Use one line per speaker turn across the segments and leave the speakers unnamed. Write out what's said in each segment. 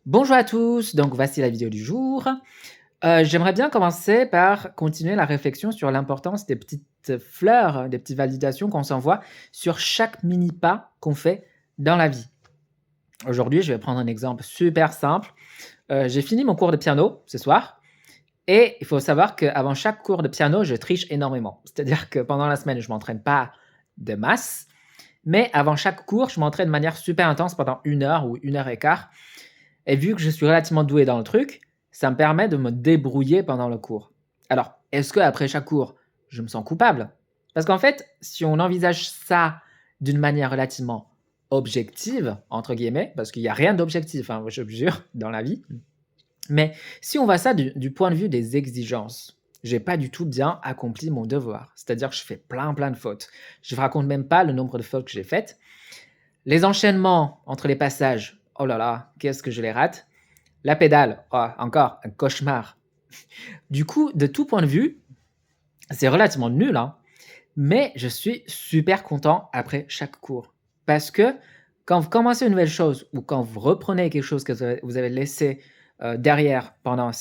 Bonjour à tous, donc voici la vidéo du jour. J'aimerais bien commencer par continuer la réflexion sur l'importance des petites fleurs, des petites validations qu'on s'envoie sur chaque mini pas qu'on fait dans la vie. Aujourd'hui, je vais prendre un exemple super simple. J'ai fini mon cours de piano ce soir et il faut savoir qu'avant chaque cours de piano, je triche énormément. C'est-à-dire que pendant la semaine, je m'entraîne pas de masse, mais avant chaque cours, je m'entraîne de manière super intense pendant 1 heure ou 1 heure et quart. Et vu que je suis relativement doué dans le truc, ça me permet de me débrouiller pendant le cours. Alors, est-ce qu'après chaque cours, je me sens coupable? Parce qu'en fait, si on envisage ça d'une manière relativement objective, entre guillemets, parce qu'il n'y a rien d'objectif, hein, je vous jure, dans la vie, mais si on voit ça du point de vue des exigences, j'ai pas du tout bien accompli mon devoir. C'est-à-dire que je fais plein de fautes. Je ne raconte même pas le nombre de fautes que j'ai faites. Les enchaînements entre les passages, oh là là, qu'est-ce que je les rate. La pédale, oh, encore un cauchemar. Du coup, de tout point de vue, c'est relativement nul, hein, mais je suis super content après chaque cours. Parce que quand vous commencez une nouvelle chose ou quand vous reprenez quelque chose que vous avez laissé derrière pendant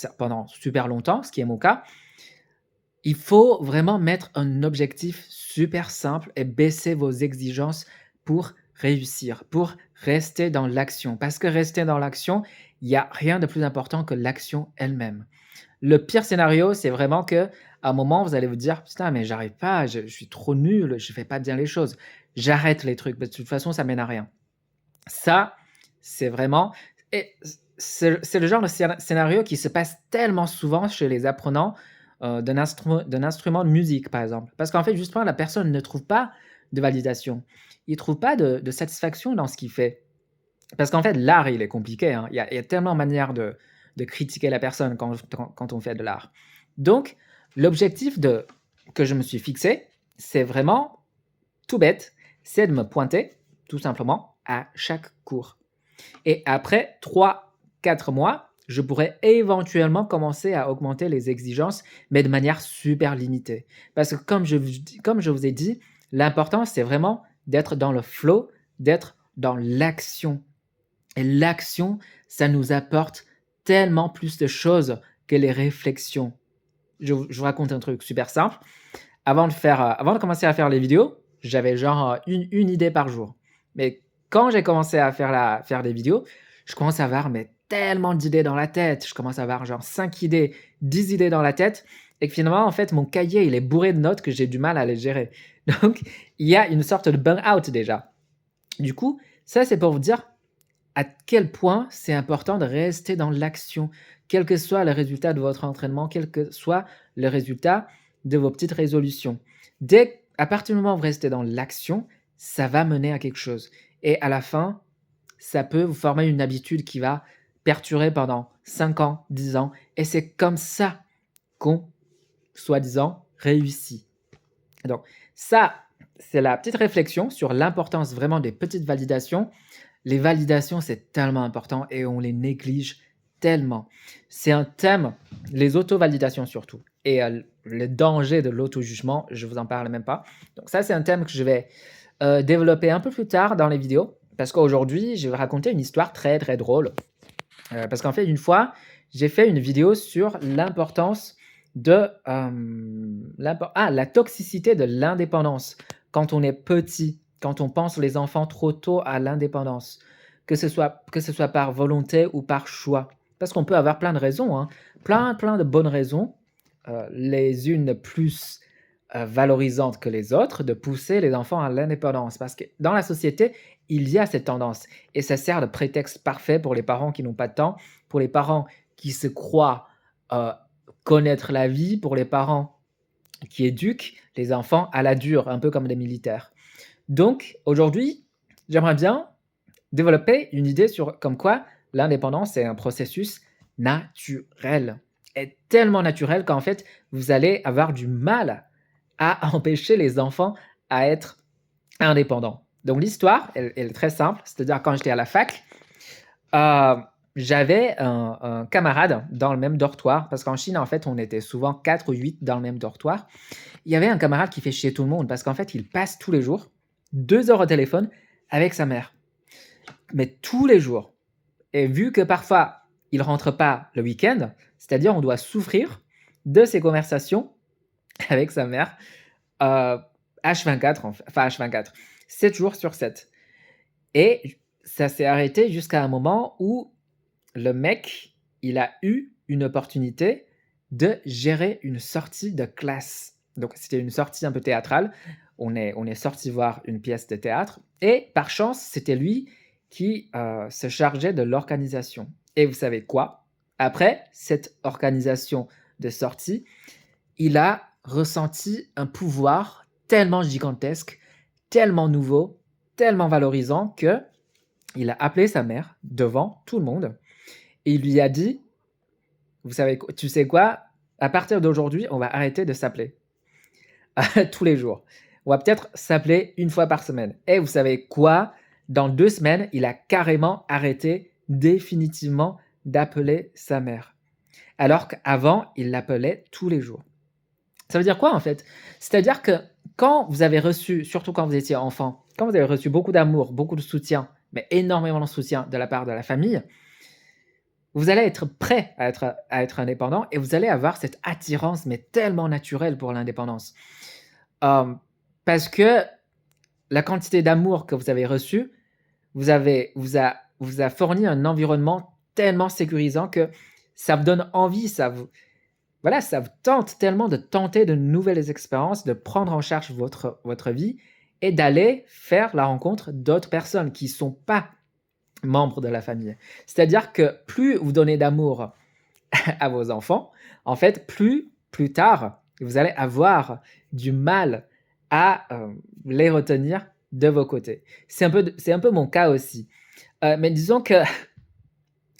super longtemps, ce qui est mon cas, il faut vraiment mettre un objectif super simple et baisser vos exigences pour réussir, pour rester dans l'action. Parce que rester dans l'action, il y a rien de plus important que l'action elle-même. Le pire scénario, c'est vraiment qu'à un moment, vous allez vous dire: «Putain, mais j'arrive pas, je suis trop nul, je fais pas bien les choses. J'arrête les trucs, parce que de toute façon, ça mène à rien». Ça, c'est vraiment et c'est le genre de scénario qui se passe tellement souvent chez les apprenants, d'un instrument de musique, par exemple. Parce qu'en fait, justement, la personne ne trouve pas de validation. Il ne trouve pas de satisfaction dans ce qu'il fait. Parce qu'en fait, l'art, il est compliqué, hein. Il y a tellement de manières de critiquer la personne quand on fait de l'art. Donc l'objectif que je me suis fixé, c'est vraiment tout bête, c'est de me pointer, tout simplement, à chaque cours. Et après 3, 4 mois, je pourrais éventuellement commencer à augmenter les exigences, mais de manière super limitée. Parce que comme je vous ai dit, l'important, c'est vraiment d'être dans le flow, d'être dans l'action. Et l'action, ça nous apporte tellement plus de choses que les réflexions. Je vous raconte un truc super simple. Avant de commencer à faire les vidéos, j'avais genre une idée par jour. Mais quand j'ai commencé à faire des vidéos, je commence à avoir mais tellement d'idées dans la tête. Je commence à avoir genre 5 idées, 10 idées dans la tête. Et que finalement, en fait, mon cahier, il est bourré de notes que j'ai du mal à les gérer. Donc, il y a une sorte de burn-out déjà. Du coup, ça, c'est pour vous dire à quel point c'est important de rester dans l'action, quel que soit le résultat de votre entraînement, quel que soit le résultat de vos petites résolutions. À partir du moment où vous restez dans l'action, ça va mener à quelque chose. Et à la fin, ça peut vous former une habitude qui va perdurer pendant 5 ans, 10 ans. Et c'est comme ça qu'on, soi-disant, réussit. Donc, ça, c'est la petite réflexion sur l'importance vraiment des petites validations. Les validations, c'est tellement important et on les néglige tellement. C'est un thème, les auto-validations surtout, et le danger de l'auto-jugement, je vous en parle même pas. Donc ça, c'est un thème que je vais développer un peu plus tard dans les vidéos, parce qu'aujourd'hui, je vais raconter une histoire très drôle. Parce qu'en fait, une fois, j'ai fait une vidéo sur l'importance de la toxicité de l'indépendance quand on est petit, quand on pense les enfants trop tôt à l'indépendance, que ce soit par volonté ou par choix. Parce qu'on peut avoir plein de raisons, hein, plein de bonnes raisons, les unes plus valorisantes que les autres, de pousser les enfants à l'indépendance. Parce que dans la société, il y a cette tendance et ça sert de prétexte parfait pour les parents qui n'ont pas de temps, pour les parents qui se croient euh, connaître la vie, pour les parents qui éduquent les enfants à la dure, un peu comme les militaires. Donc aujourd'hui, j'aimerais bien développer une idée sur comme quoi l'indépendance est un processus naturel. Et tellement naturel qu'en fait, vous allez avoir du mal à empêcher les enfants à être indépendants. Donc l'histoire, elle est très simple. C'est-à-dire quand j'étais à la fac, euh, j'avais un camarade dans le même dortoir, parce qu'en Chine, en fait, on était souvent 4 ou 8 dans le même dortoir. Il y avait un camarade qui fait chier tout le monde, parce qu'en fait, il passe tous les jours 2 heures au téléphone avec sa mère. Mais tous les jours. Et vu que parfois, il rentre pas le week-end, c'est-à-dire on doit souffrir de ces conversations avec sa mère, heu, H24 enfin H24, 7 jours sur 7. Et ça s'est arrêté jusqu'à un moment où le mec, il a eu une opportunité de gérer une sortie de classe. Donc c'était une sortie un peu théâtrale. On est sortis voir une pièce de théâtre et par chance, c'était lui qui, se chargeait de l'organisation. Et vous savez quoi? Après cette organisation de sortie, il a ressenti un pouvoir tellement gigantesque, tellement nouveau, tellement valorisant que il a appelé sa mère devant tout le monde et il lui a dit: «Vous savez quoi? Tu sais quoi? À partir d'aujourd'hui, on va arrêter de s'appeler tous les jours. On va peut-être s'appeler une fois par semaine» et vous savez quoi? Dans 2 semaines, il a carrément arrêté définitivement d'appeler sa mère. Alors qu'avant, il l'appelait tous les jours. Ça veut dire quoi en fait? C'est-à-dire que quand vous avez reçu, surtout quand vous étiez enfant, quand vous avez reçu beaucoup d'amour, beaucoup de soutien, mais énormément de soutien de la part de la famille, vous allez être prêt à être indépendant et vous allez avoir cette attirance, mais tellement naturelle pour l'indépendance. Hem, Parce que la quantité d'amour que vous avez reçu, vous a fourni un environnement tellement sécurisant que ça vous donne envie, ça vous tente tellement de tenter de nouvelles expériences, de prendre en charge votre vie et d'aller faire la rencontre d'autres personnes qui sont pas membres de la famille. C'est-à-dire que plus vous donnez d'amour à vos enfants, en fait, plus tard, vous allez avoir du mal à, les retenir de vos côtés. C'est un peu mon cas aussi. Mais disons que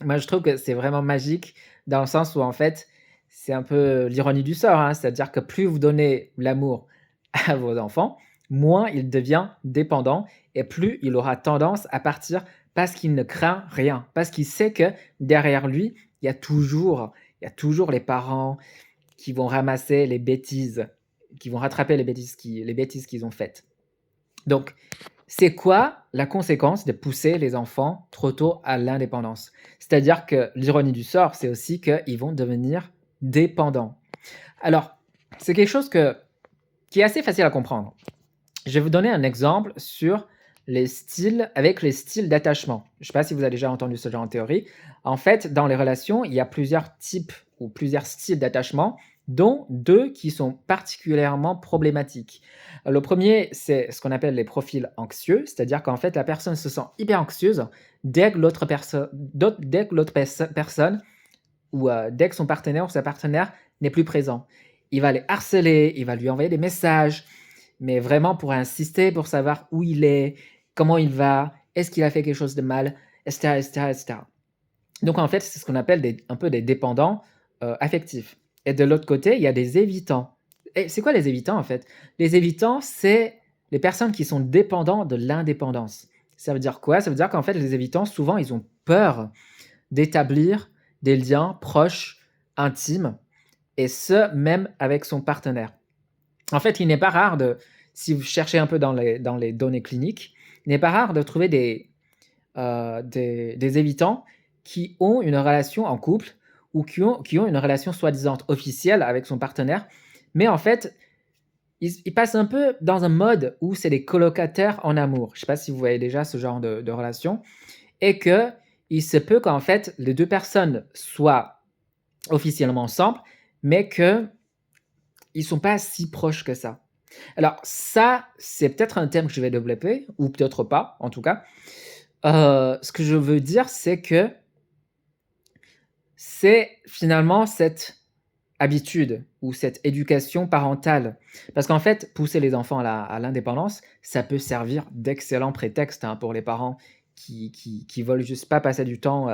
moi, je trouve que c'est vraiment magique dans le sens où, en fait, c'est un peu l'ironie du sort, hein. C'est-à-dire que plus vous donnez l'amour à vos enfants, moins il devient dépendant et plus il aura tendance à partir parce qu'il ne craint rien. Parce qu'il sait que derrière lui, il y a toujours les parents qui vont ramasser les bêtises, qui vont rattraper les bêtises qu'ils ont faites. Donc, c'est quoi la conséquence de pousser les enfants trop tôt à l'indépendance? C'est-à-dire que l'ironie du sort, c'est aussi qu'ils vont devenir dépendants. Alors, c'est quelque chose qui est assez facile à comprendre. Je vais vous donner un exemple sur les styles d'attachement. Je ne sais pas si vous avez déjà entendu ce genre de théorie. En fait, dans les relations, il y a plusieurs types ou plusieurs styles d'attachement, dont 2 qui sont particulièrement problématiques. Le premier, c'est ce qu'on appelle les profils anxieux, c'est-à-dire qu'en fait, la personne se sent hyper anxieuse dès que l'autre personne ou dès que son partenaire ou sa partenaire n'est plus présent. Il va les harceler, il va lui envoyer des messages, mais vraiment pour insister, pour savoir où il est, comment il va, est-ce qu'il a fait quelque chose de mal, etc., etc., etc. Donc en fait, c'est ce qu'on appelle un peu des dépendants affectifs. Et de l'autre côté, il y a des évitants. Et c'est quoi les évitants en fait? Les évitants, c'est les personnes qui sont dépendants de l'indépendance. Ça veut dire quoi? Ça veut dire qu'en fait, les évitants, souvent, ils ont peur d'établir des liens proches, intimes, et ce, même avec son partenaire. En fait, il n'est pas rare si vous cherchez un peu dans les données cliniques, il n'est pas rare de trouver des évitants qui ont une relation en couple ou qui ont une relation soi-disant officielle avec son partenaire, mais en fait, ils passent un peu dans un mode où c'est des colocataires en amour. Je ne sais pas si vous voyez déjà ce genre de relation et qu'il se peut qu'en fait, les 2 personnes soient officiellement ensemble, mais qu'ils ne sont pas si proches que ça. Alors ça, c'est peut-être un thème que je vais développer ou peut-être pas, en tout cas. Ce que je veux dire, c'est que c'est finalement cette habitude ou cette éducation parentale. Parce qu'en fait, pousser les enfants à l'indépendance, ça peut servir d'excellent prétexte, hein, pour les parents qui veulent juste pas passer du temps,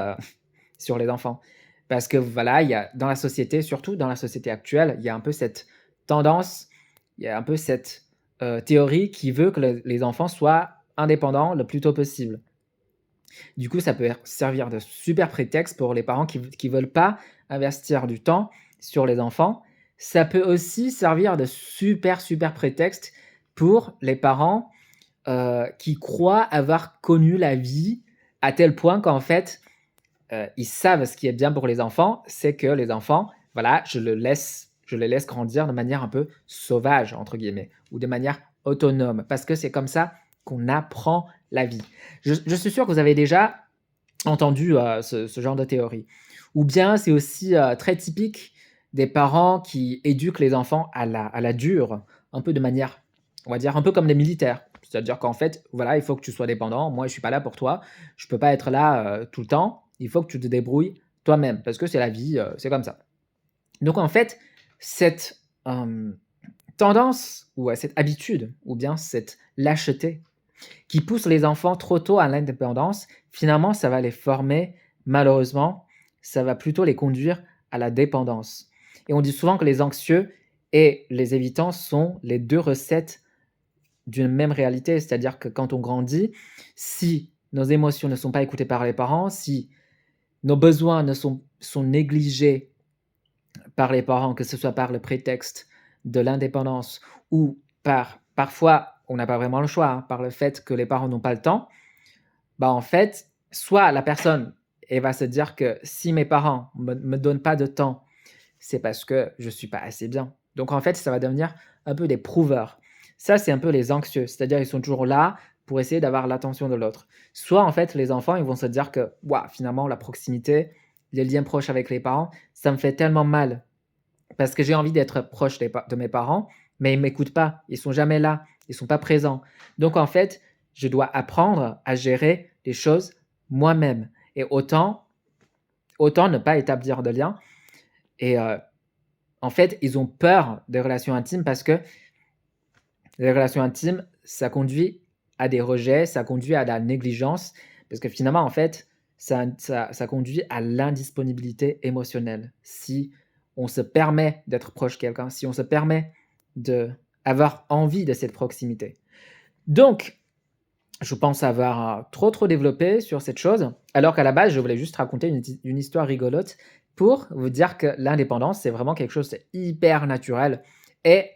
sur les enfants. Parce que voilà, il y a dans la société, surtout dans la société actuelle, il y a un peu cette tendance, il y a un peu cette, théorie qui veut que les enfants soient indépendants le plus tôt possible. Du coup, ça peut servir de super prétexte pour les parents qui veulent pas investir du temps sur les enfants. Ça peut aussi servir de super, super prétexte pour les parents, qui croient avoir connu la vie à tel point qu'en fait, ils savent ce qui est bien pour les enfants, c'est que les enfants, voilà, je les laisse grandir de manière un peu «sauvage» entre guillemets ou de manière autonome parce que c'est comme ça qu'on apprend la vie. Je suis sûr que vous avez déjà entendu, ce genre de théorie. Ou bien c'est aussi, très typique des parents qui éduquent les enfants à la dure, un peu de manière, on va dire, un peu comme les militaires. C'est-à-dire qu'en fait, voilà, il faut que tu sois dépendant. Moi, je suis pas là pour toi. Je peux pas être là, tout le temps. Il faut que tu te débrouilles toi-même parce que c'est la vie, c'est comme ça. Donc en fait, cette, tendance ou cette habitude ou bien cette lâcheté qui poussent les enfants trop tôt à l'indépendance, finalement, ça va les former, malheureusement, ça va plutôt les conduire à la dépendance. Et on dit souvent que les anxieux et les évitants sont les 2 recettes d'une même réalité. C'est-à-dire que quand on grandit, si nos émotions ne sont pas écoutées par les parents, si nos besoins ne sont négligés par les parents, que ce soit par le prétexte de l'indépendance ou parfois, on n'a pas vraiment le choix, hein, par le fait que les parents n'ont pas le temps, bah, en fait, soit la personne, elle va se dire que si mes parents me donnent pas de temps, c'est parce que je suis pas assez bien. Donc en fait, ça va devenir un peu des prouveurs. Ça, c'est un peu les anxieux, c'est-à-dire ils sont toujours là pour essayer d'avoir l'attention de l'autre. Soit en fait, les enfants, ils vont se dire que: «Waouh, finalement la proximité, les liens proches avec les parents, ça me fait tellement mal parce que j'ai envie d'être proche de mes parents, mais ils m'écoutent pas, ils sont jamais là, ils sont pas présents. Donc en fait, je dois apprendre à gérer les choses moi-même et autant ne pas établir de lien» et en fait, ils ont peur des relations intimes parce que les relations intimes, ça conduit à des rejets, ça conduit à la négligence parce que finalement, en fait, ça conduit à l'indisponibilité émotionnelle. Si on se permet d'être proche de quelqu'un, si on se permet d'avoir envie de cette proximité. Donc, je pense avoir, trop développé sur cette chose, alors qu'à la base, je voulais juste raconter une histoire rigolote pour vous dire que l'indépendance, c'est vraiment quelque chose de hyper naturel et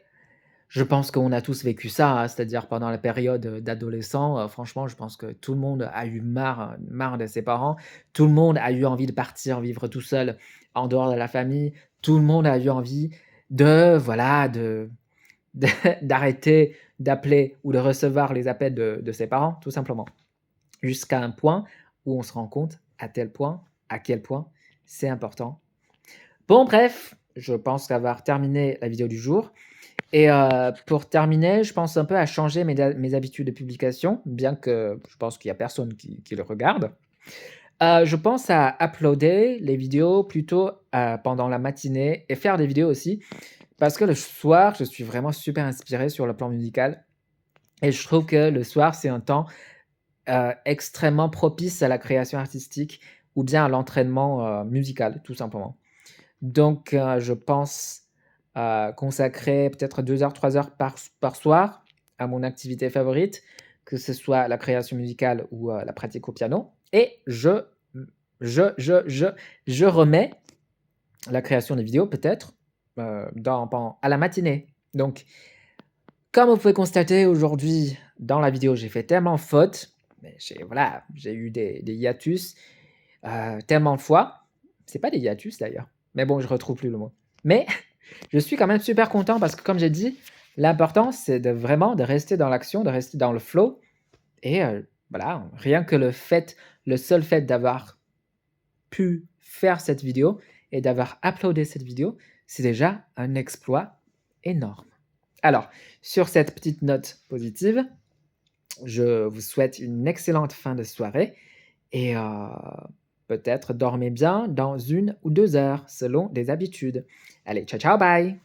je pense qu'on a tous vécu ça, hein, c'est-à-dire pendant la période, d'adolescent, franchement, je pense que tout le monde a eu marre de ses parents. Tout le monde a eu envie de partir vivre tout seul en dehors de la famille. Tout le monde a eu envie de, voilà, de d'arrêter d'appeler ou de recevoir les appels de ses parents, tout simplement. Jusqu'à un point où on se rend compte à quel point c'est important. Bon bref, je pense avoir terminé la vidéo du jour et pour terminer, je pense un peu à changer mes habitudes de publication, bien que je pense qu'il y a personne qui le regarde. Je pense à uploader les vidéos plutôt, pendant la matinée et faire des vidéos aussi parce que le soir, je suis vraiment super inspiré sur le plan musical et je trouve que le soir, c'est un temps, extrêmement propice à la création artistique ou bien à l'entraînement, musical, tout simplement. Donc je pense, consacrer peut-être 2 heures, 3 heures par soir à mon activité favorite, que ce soit la création musicale ou, la pratique au piano et je remets la création des vidéos peut-être, à la matinée. Donc comme vous pouvez constater aujourd'hui dans la vidéo, j'ai fait tellement de fautes, mais j'ai eu des hiatus, tellement de fois. C'est pas des hiatus d'ailleurs, mais bon, je retrouve plus le mot. Mais je suis quand même super content parce que comme j'ai dit, l'important c'est de rester dans l'action, de rester dans le flow et voilà, rien que le seul fait d'avoir pu faire cette vidéo et d'avoir uploadé cette vidéo, c'est déjà un exploit énorme. Alors, sur cette petite note positive, je vous souhaite une excellente fin de soirée et peut-être dormez bien dans 1 ou 2 heures selon les habitudes. Allez, ciao, ciao, bye!